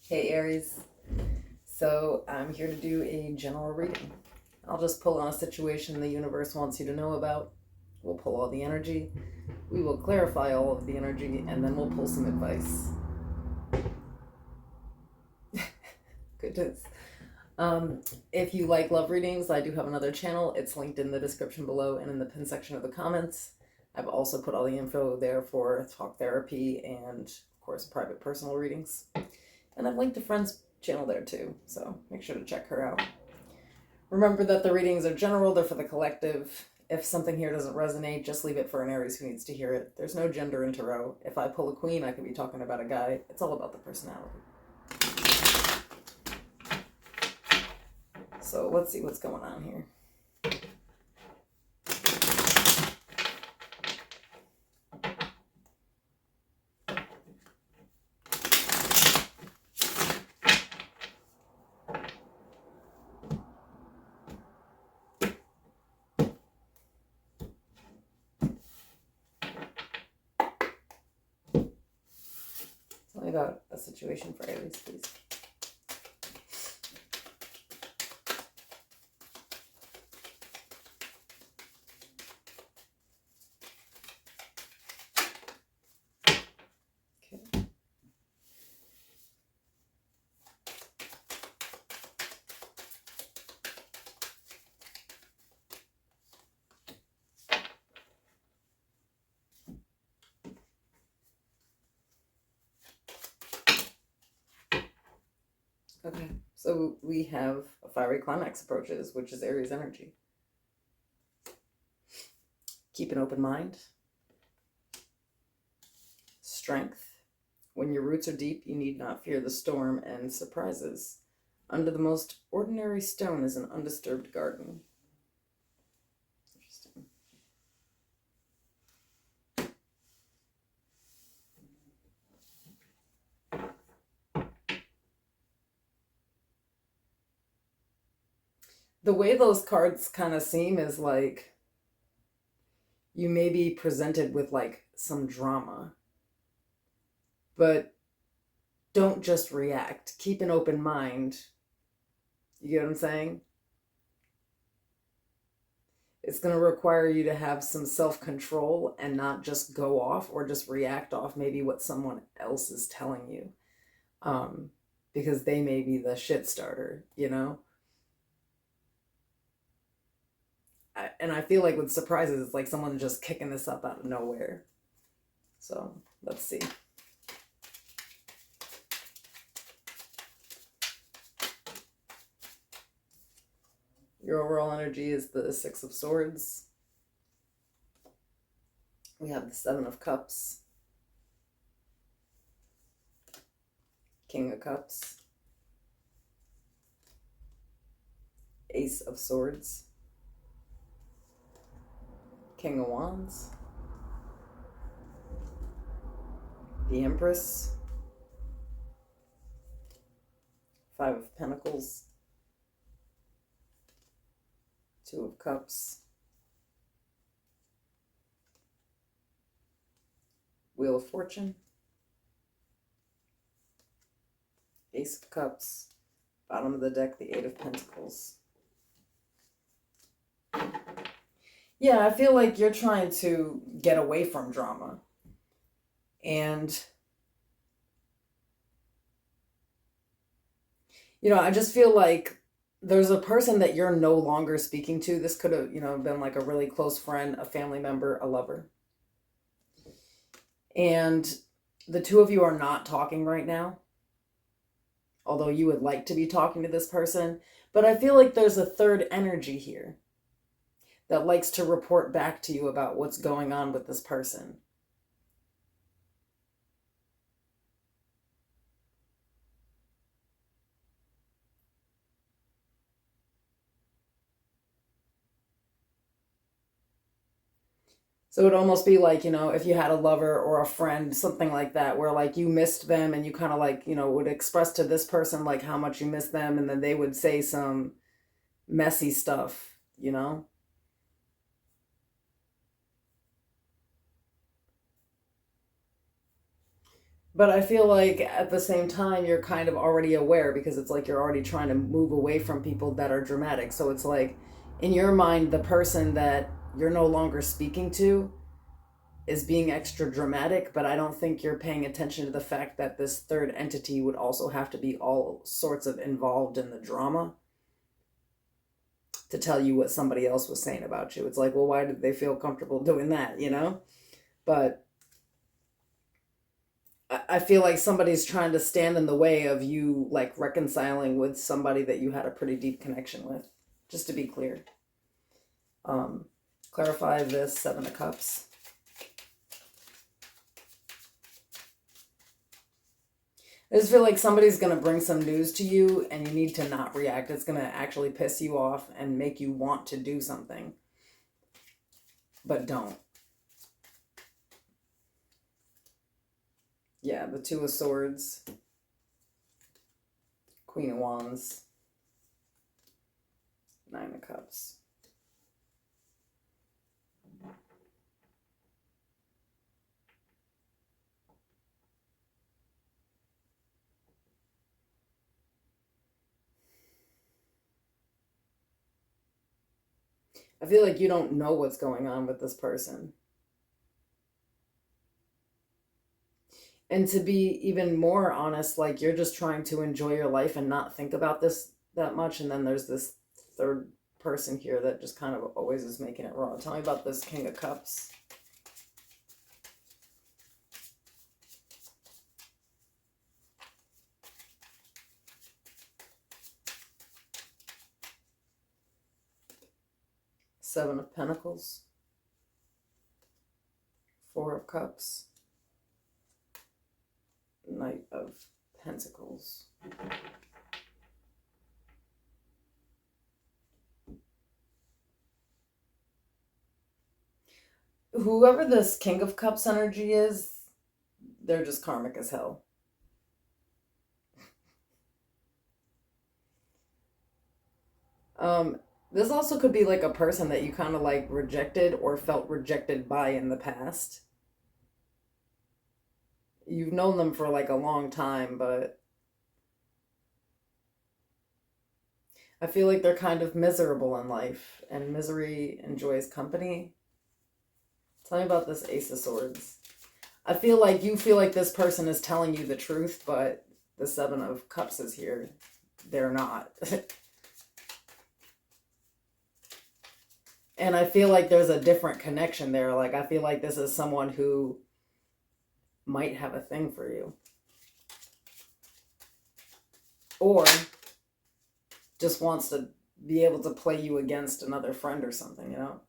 Hey Aries, so I'm here to do a general reading. I'll just pull on a situation the universe wants you to know about. We'll pull all the energy, we will clarify all of the energy, and then we'll pull some advice. Goodness. If you like love readings, I do have another channel. It's linked in the description below and in the pin section of the comments. I've also put all the info there for talk therapy and, of course, private personal readings. And I've linked a friend's channel there too, so make sure to check her out. Remember that the readings are general, they're for the collective. If something here doesn't resonate, just leave it for an Aries who needs to hear it. There's no gender in tarot. If I pull a queen, I could be talking about a guy. It's all about the personality. So let's see what's going on here. Tell me about a situation for Aries, please. Okay. Okay, so we have a fiery climax approaches, which is Aries energy. Keep an open mind. Strength. When your roots are deep, you need not fear the storm and surprises. Under the most ordinary stone is an undisturbed garden. Interesting. The way those cards kind of seem is like you may be presented with like some drama, but don't just react. Keep an open mind. You get what I'm saying? It's going to require you to have some self-control and not just go off or just react off maybe what someone else is telling you. Because they may be the shit starter, you know? And I feel like with surprises, it's like someone just kicking this up out of nowhere. So let's see. Your overall energy is the Six of Swords. We have the Seven of Cups. King of Cups. Ace of Swords. King of Wands. The Empress. Five of Pentacles. Two of Cups. Wheel of Fortune. Ace of Cups. Bottom of the deck, the Eight of Pentacles. Yeah, I feel like you're trying to get away from drama. And, you know, I just feel like there's a person that you're no longer speaking to. This could have, you know, been like a really close friend, a family member, a lover. And the two of you are not talking right now, although you would like to be talking to this person. But I feel like there's a third energy here that likes to report back to you about what's going on with this person. So it would almost be like, you know, if you had a lover or a friend, something like that, where like you missed them and you kind of like, you know, would express to this person like how much you miss them, and then they would say some messy stuff, you know? But I feel like at the same time, you're kind of already aware because it's like you're already trying to move away from people that are dramatic. So it's like, in your mind, the person that you're no longer speaking to is being extra dramatic, but I don't think you're paying attention to the fact that this third entity would also have to be all sorts of involved in the drama to tell you what somebody else was saying about you. It's like, well, why did they feel comfortable doing that, you know? But I feel like somebody's trying to stand in the way of you, like, reconciling with somebody that you had a pretty deep connection with, just to be clear. Um, Clarify this Seven of Cups. I just feel like somebody's going to bring some news to you and you need to not react. It's going to actually piss you off and make you want to do something. But don't. Yeah, the Two of Swords. Queen of Wands. Nine of Cups. I feel like you don't know what's going on with this person. And to be even more honest, like, you're just trying to enjoy your life and not think about this that much. And then there's this third person here that just kind of always is making it wrong. Tell me about this King of Cups. Seven of Pentacles. Four of Cups. Knight of Pentacles. Whoever this King of Cups energy is, they're just karmic as hell. This also could be like a person that you kind of like rejected or felt rejected by in the past. You've known them for like a long time, but I feel like they're kind of miserable in life, and misery enjoys company. Tell me about this Ace of Swords. I feel like you feel like this person is telling you the truth, but the Seven of Cups is here. They're not. And I feel like there's a different connection there. Like, I feel like this is someone who might have a thing for you. Or just wants to be able to play you against another friend or something, you know?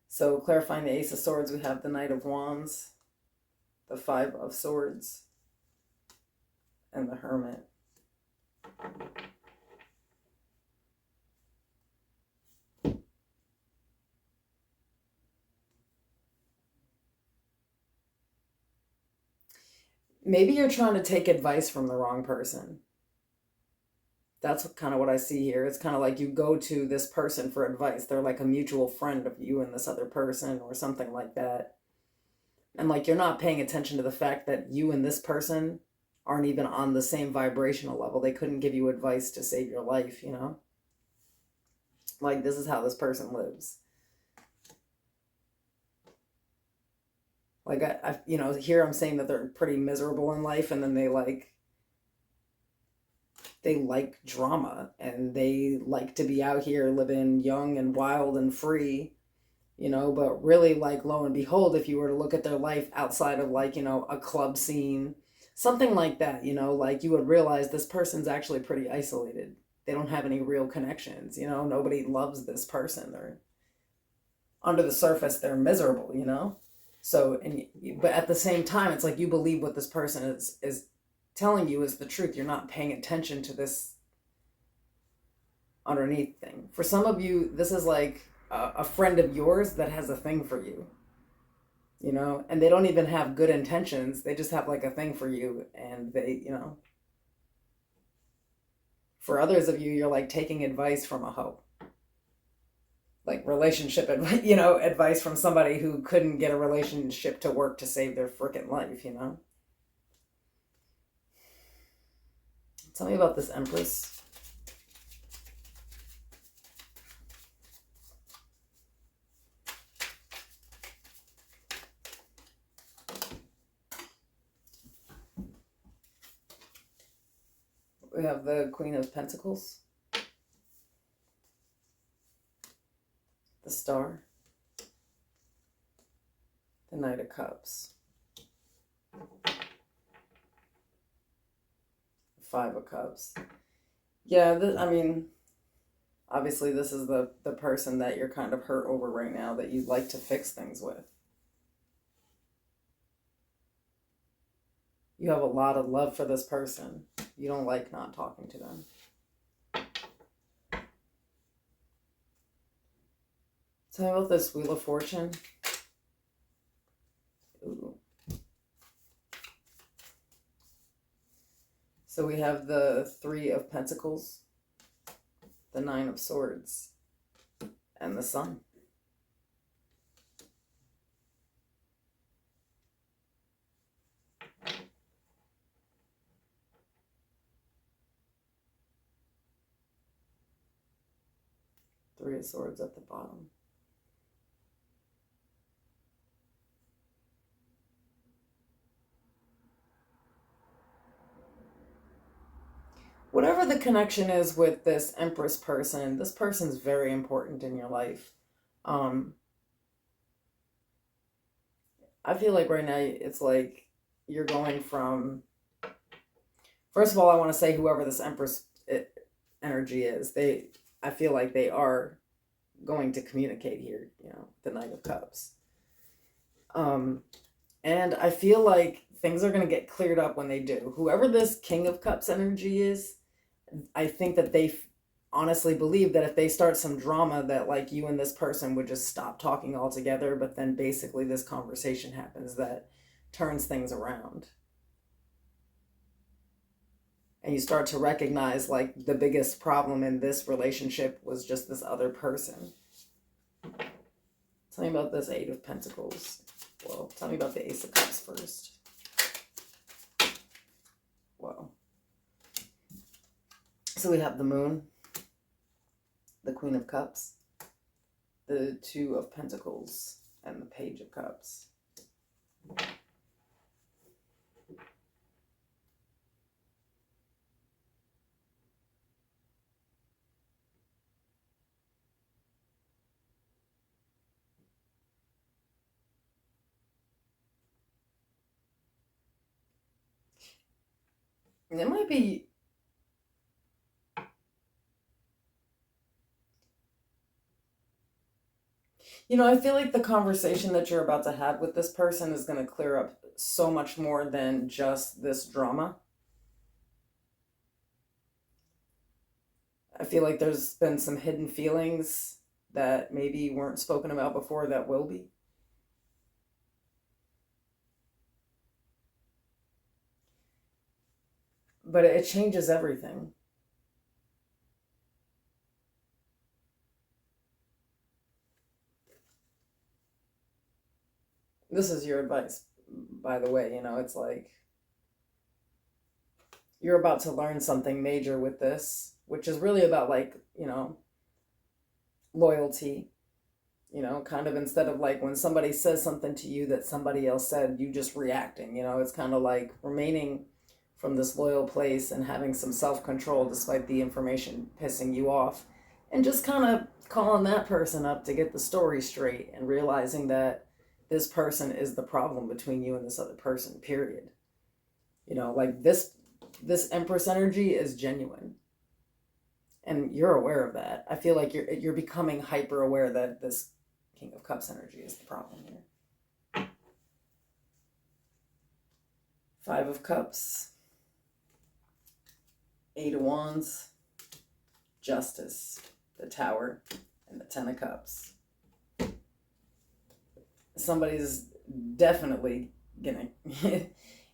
So clarifying the Ace of Swords, we have the Knight of Wands, the Five of Swords, and the Hermit. Maybe you're trying to take advice from the wrong person. That's kind of what I see here. It's kind of like you go to this person for advice. They're like a mutual friend of you and this other person or something like that. And like you're not paying attention to the fact that you and this person aren't even on the same vibrational level. They couldn't give you advice to save your life, you know? Like, this is how this person lives. Like, you know, here I'm saying that they're pretty miserable in life, and then they like drama, and they like to be out here living young and wild and free, you know, but really, like, lo and behold, if you were to look at their life outside of, like, you know, a club scene, something like that, you know, like, you would realize this person's actually pretty isolated. They don't have any real connections, you know, nobody loves this person. They're under the surface, they're miserable, you know? So, but at the same time, it's like you believe what this person is telling you is the truth. You're not paying attention to this underneath thing. For some of you, this is like a friend of yours that has a thing for you, you know, and they don't even have good intentions. They just have like a thing for you, and they, you know, for others of you, you're like taking advice from a hoe. Like relationship advice, you know, advice from somebody who couldn't get a relationship to work to save their freaking life, you know? Tell me about this Empress. We have the Queen of Pentacles, the Star, the Knight of Cups, Five of Cups. Yeah, I mean, obviously this is the person that you're kind of hurt over right now, that you'd like to fix things with. You have a lot of love for this person. You don't like not talking to them. Tell me about this Wheel of Fortune. Ooh. So we have the Three of Pentacles, the Nine of Swords, and the Sun. Three of Swords at the bottom. Whatever the connection is with this Empress person, this person's very important in your life. I feel like right now it's like you're going from, first of all, I want to say whoever this Empress energy is, I feel like they are going to communicate here, the Knight of Cups. And I feel like things are going to get cleared up when they do. Whoever this King of Cups energy is, I think that they honestly believe that if they start some drama, that like you and this person would just stop talking altogether, but then basically this conversation happens that turns things around. And you start to recognize like the biggest problem in this relationship was just this other person. Tell me about this Eight of Pentacles. Well, tell me about the Ace of Cups first. Whoa. So we have the Moon, the Queen of Cups, the Two of Pentacles, and the Page of Cups. It might be, I feel like the conversation that you're about to have with this person is going to clear up so much more than just this drama. I feel like there's been some hidden feelings that maybe weren't spoken about before that will be. But it changes everything. This is your advice, by the way. It's like you're about to learn something major with this, which is really about like, loyalty. Kind of instead of like when somebody says something to you that somebody else said, you just reacting. It's kind of like remaining from this loyal place and having some self-control despite the information pissing you off, and just kind of calling that person up to get the story straight and realizing that this person is the problem between you and this other person, period. Like this Empress energy is genuine, and you're aware of that. I feel like you're becoming hyper aware that this King of Cups energy is the problem here. Five of Cups, Eight of Wands, Justice, the Tower, and the Ten of Cups. Somebody's definitely gonna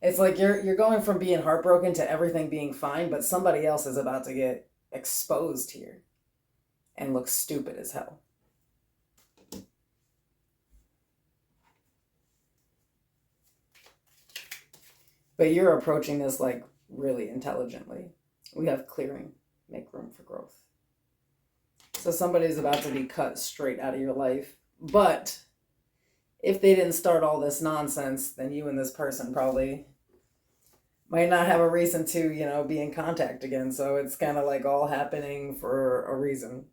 it's like you're going from being heartbroken to everything being fine, but somebody else is about to get exposed here and look stupid as hell. But you're approaching this like really intelligently. We have clearing, make room for growth. So somebody's about to be cut straight out of your life. But if they didn't start all this nonsense, then you and this person probably might not have a reason to, be in contact again. So it's kind of like all happening for a reason.